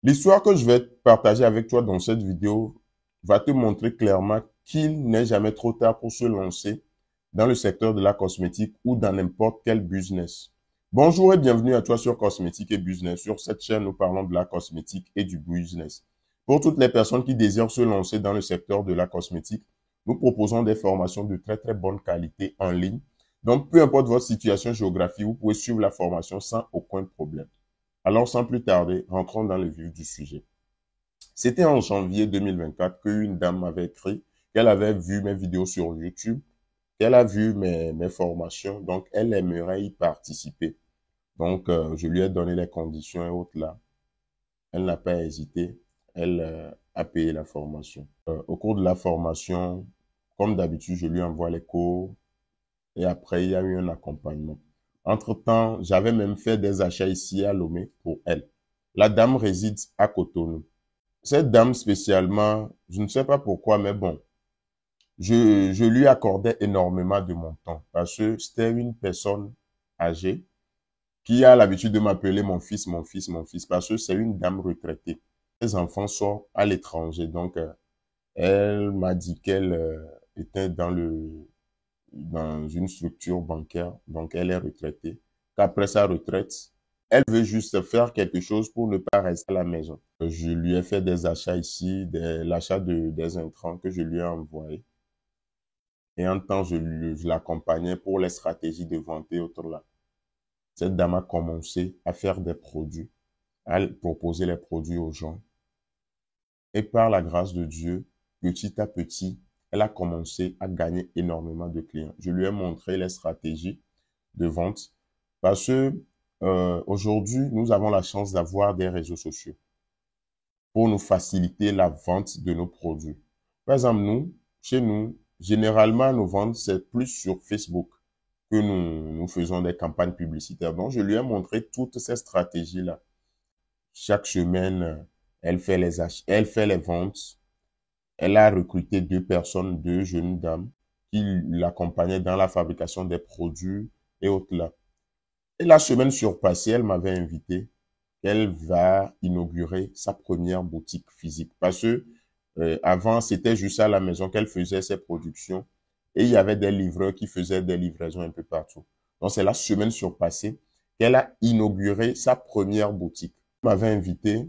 L'histoire que je vais partager avec toi dans cette vidéo va te montrer clairement qu'il n'est jamais trop tard pour se lancer dans le secteur de la cosmétique ou dans n'importe quel business. Bonjour et bienvenue à toi sur Cosmétique et Business. Sur cette chaîne, nous parlons de la cosmétique et du business. Pour toutes les personnes qui désirent se lancer dans le secteur de la cosmétique, nous proposons des formations de très bonne qualité en ligne. Donc, peu importe votre situation géographique, vous pouvez suivre la formation sans aucun problème. Alors, sans plus tarder, rentrons dans le vif du sujet. C'était en janvier 2024 qu'une dame m'avait écrit qu'elle avait vu mes vidéos sur YouTube, qu'elle a vu mes formations, donc elle aimerait y participer. Donc, je lui ai donné les conditions et autres là. Elle n'a pas hésité. Elle a payé la formation. Au cours de la formation, comme d'habitude, je lui envoie les cours et après, il y a eu un accompagnement. Entre-temps, j'avais même fait des achats ici à Lomé pour elle. La dame réside à Cotonou. Cette dame spécialement, je ne sais pas pourquoi, mais bon, je lui accordais énormément de mon temps parce que c'était une personne âgée qui a l'habitude de m'appeler mon fils, mon fils, mon fils, parce que c'est une dame retraitée. Les enfants sont à l'étranger, donc elle m'a dit qu'elle était dans une structure bancaire, donc elle est retraitée. Qu'après sa retraite, elle veut juste faire quelque chose pour ne pas rester à la maison. Je lui ai fait des achats ici, l'achat des intrants que je lui ai envoyés. Et en temps, je l'accompagnais pour les stratégies de vente et autres là. Cette dame a commencé à faire des produits, à proposer les produits aux gens. Et par la grâce de Dieu, petit à petit, elle a commencé à gagner énormément de clients. Je lui ai montré les stratégies de vente parce que aujourd'hui, nous avons la chance d'avoir des réseaux sociaux pour nous faciliter la vente de nos produits. Par exemple, chez nous, généralement, nos ventes, c'est plus sur Facebook que nous faisons des campagnes publicitaires. Donc, je lui ai montré toutes ces stratégies-là. Chaque semaine, elle fait les achats, elle fait les ventes. Elle a recruté deux jeunes dames, qui l'accompagnaient dans la fabrication des produits et autres là. Et la semaine surpassée, elle m'avait invité qu'elle va inaugurer sa première boutique physique. Parce que avant, c'était juste à la maison qu'elle faisait ses productions et il y avait des livreurs qui faisaient des livraisons un peu partout. Donc, c'est la semaine surpassée qu'elle a inauguré sa première boutique. Elle m'avait invité,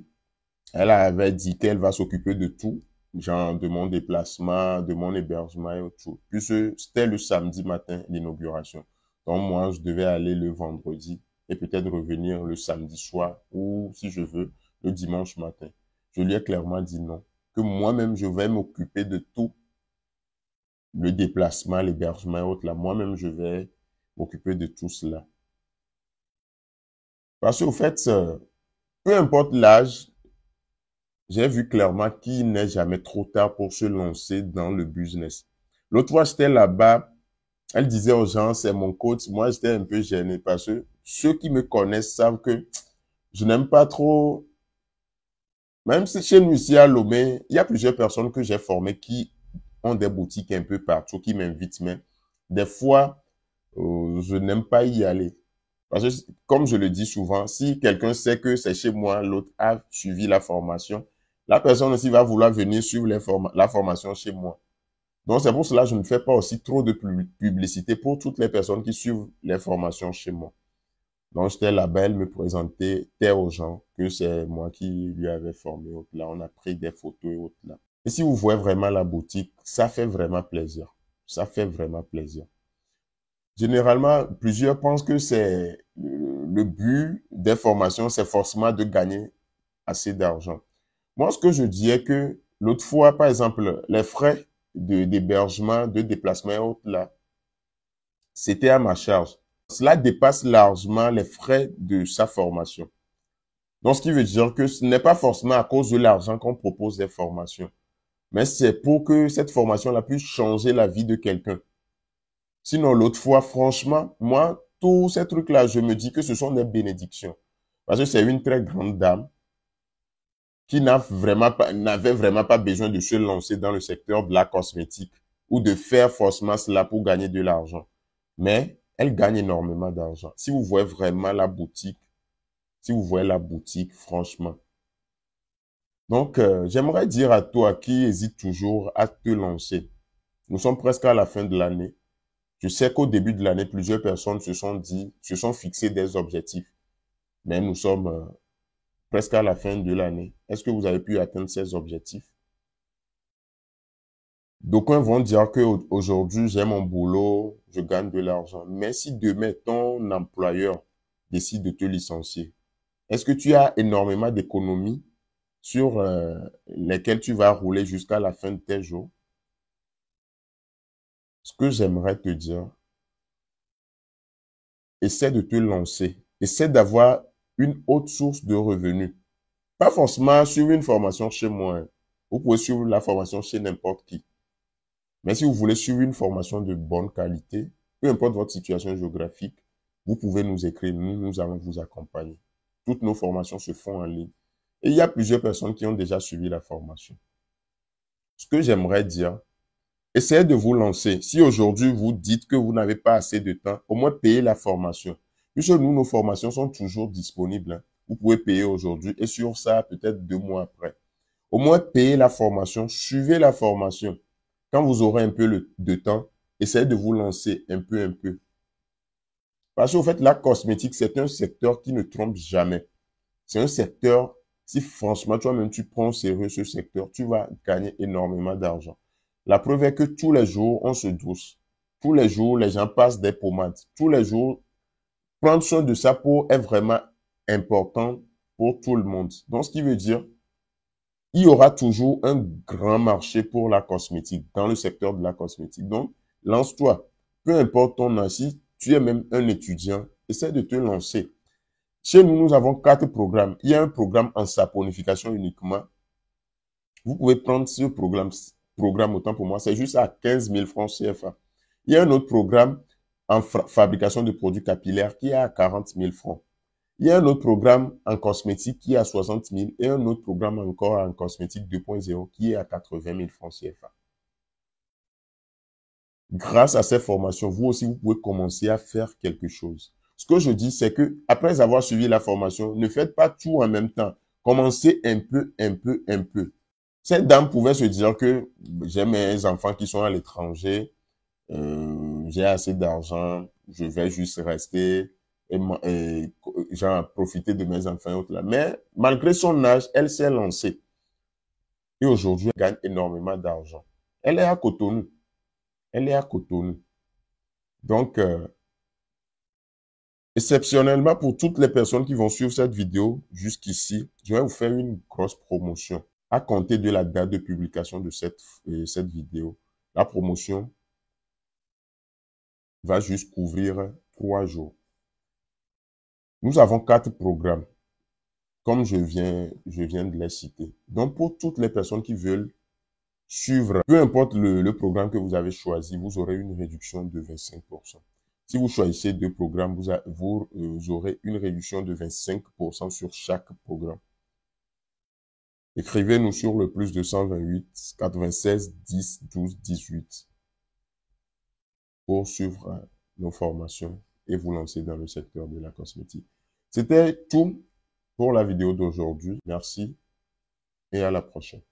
elle avait dit qu'elle va s'occuper de tout, genre de mon déplacement, de mon hébergement et tout. Puisque c'était le samedi matin, l'inauguration. Donc, moi, je devais aller le vendredi et peut-être revenir le samedi soir ou, si je veux, le dimanche matin. Je lui ai clairement dit non, que moi-même, je vais m'occuper de tout, le déplacement, l'hébergement et autres là. Moi-même, je vais m'occuper de tout cela. Parce qu'au fait, peu importe l'âge, j'ai vu clairement qu'il n'est jamais trop tard pour se lancer dans le business. L'autre fois, j'étais là-bas, elle disait aux gens, c'est mon coach. Moi, j'étais un peu gêné parce que ceux qui me connaissent savent que je n'aime pas trop, même si chez nous ici à Lomé, il y a plusieurs personnes que j'ai formées qui ont des boutiques un peu partout, qui m'invitent, mais des fois, je n'aime pas y aller. Parce que, comme je le dis souvent, si quelqu'un sait que c'est chez moi, l'autre a suivi la formation, la personne aussi va vouloir venir suivre la formation chez moi. Donc, c'est pour cela que je ne fais pas aussi trop de publicité pour toutes les personnes qui suivent les formations chez moi. Donc, j'étais là-bas, elle me présentait aux gens que c'est moi qui lui avais formé. Là, on a pris des photos et autres là. Et si vous voyez vraiment la boutique, ça fait vraiment plaisir. Ça fait vraiment plaisir. Généralement, plusieurs pensent que c'est le but des formations, c'est forcément de gagner assez d'argent. Moi, ce que je dis est que l'autre fois, par exemple, les frais d'hébergement, de déplacement et autres là, c'était à ma charge. Cela dépasse largement les frais de sa formation. Donc, ce qui veut dire que ce n'est pas forcément à cause de l'argent qu'on propose des formations, mais c'est pour que cette formation-là puisse changer la vie de quelqu'un. Sinon, l'autre fois, franchement, moi, tous ces trucs-là, je me dis que ce sont des bénédictions. Parce que c'est une très grande dame qui n'avait vraiment pas besoin de se lancer dans le secteur de la cosmétique ou de faire forcément cela pour gagner de l'argent. Mais elle gagne énormément d'argent. Si vous voyez vraiment la boutique, si vous voyez la boutique, franchement, Donc, j'aimerais dire à toi qui hésite toujours à te lancer. Nous sommes presque à la fin de l'année. Je sais qu'au début de l'année, plusieurs personnes se sont fixés des objectifs. Mais nous sommes presque à la fin de l'année. Est-ce que vous avez pu atteindre ces objectifs? D'aucuns vont dire que aujourd'hui, j'ai mon boulot, je gagne de l'argent. Mais si demain, ton employeur décide de te licencier, est-ce que tu as énormément d'économies sur lesquelles tu vas rouler jusqu'à la fin de tes jours? Ce que j'aimerais te dire, essaie de te lancer. Essaie d'avoir une autre source de revenus. Pas forcément suivre une formation chez moi, hein. Vous pouvez suivre la formation chez n'importe qui. Mais si vous voulez suivre une formation de bonne qualité, peu importe votre situation géographique, vous pouvez nous écrire, nous allons vous accompagner. Toutes nos formations se font en ligne. Et il y a plusieurs personnes qui ont déjà suivi la formation. Ce que j'aimerais dire, essayez de vous lancer. Si aujourd'hui vous dites que vous n'avez pas assez de temps, au moins payez la formation. Puisque nous, nos formations sont toujours disponibles, hein. Vous pouvez payer aujourd'hui et sur ça, peut-être 2 mois après. Au moins payez la formation, suivez la formation. Quand vous aurez un peu de temps, essayez de vous lancer un peu. Parce qu'au fait, la cosmétique, c'est un secteur qui ne trompe jamais. C'est un secteur, si franchement, toi-même, tu prends au sérieux ce secteur, tu vas gagner énormément d'argent. La preuve est que tous les jours, on se douce. Tous les jours, les gens passent des pommades. Tous les jours, prendre soin de sa peau est vraiment important pour tout le monde. Donc, ce qui veut dire, il y aura toujours un grand marché pour la cosmétique, dans le secteur de la cosmétique. Donc, lance-toi. Peu importe ton âge, si tu es même un étudiant, essaie de te lancer. Chez nous, nous avons 4 programmes. Il y a un programme en saponification uniquement. Vous pouvez prendre ce programme autant pour moi, c'est juste à 15 000 francs CFA. Il y a un autre programme en fabrication de produits capillaires qui est à 40 000 francs. Il y a un autre programme en cosmétique qui est à 60 000 et un autre programme encore en cosmétique 2.0 qui est à 80 000 francs CFA. Grâce à ces formations, vous aussi, vous pouvez commencer à faire quelque chose. Ce que je dis, c'est que après avoir suivi la formation, ne faites pas tout en même temps. Commencez un peu. Cette dame pouvait se dire que j'ai mes enfants qui sont à l'étranger, j'ai assez d'argent, je vais juste rester et genre profiter de mes enfants et autres là. Mais malgré son âge, elle s'est lancée. Et aujourd'hui, elle gagne énormément d'argent. Elle est à Cotonou. Elle est à Cotonou. Donc, exceptionnellement, pour toutes les personnes qui vont suivre cette vidéo jusqu'ici, je vais vous faire une grosse promotion. À compter de la date de publication de cette vidéo, la promotion va juste couvrir 3 jours. Nous avons 4 programmes, comme je viens de les citer. Donc, pour toutes les personnes qui veulent suivre, peu importe le programme que vous avez choisi, vous aurez une réduction de 25%. Si vous choisissez 2 programmes, vous aurez une réduction de 25% sur chaque programme. Écrivez-nous sur le plus 228 96 10 12 18 pour suivre nos formations et vous lancer dans le secteur de la cosmétique. C'était tout pour la vidéo d'aujourd'hui. Merci et à la prochaine.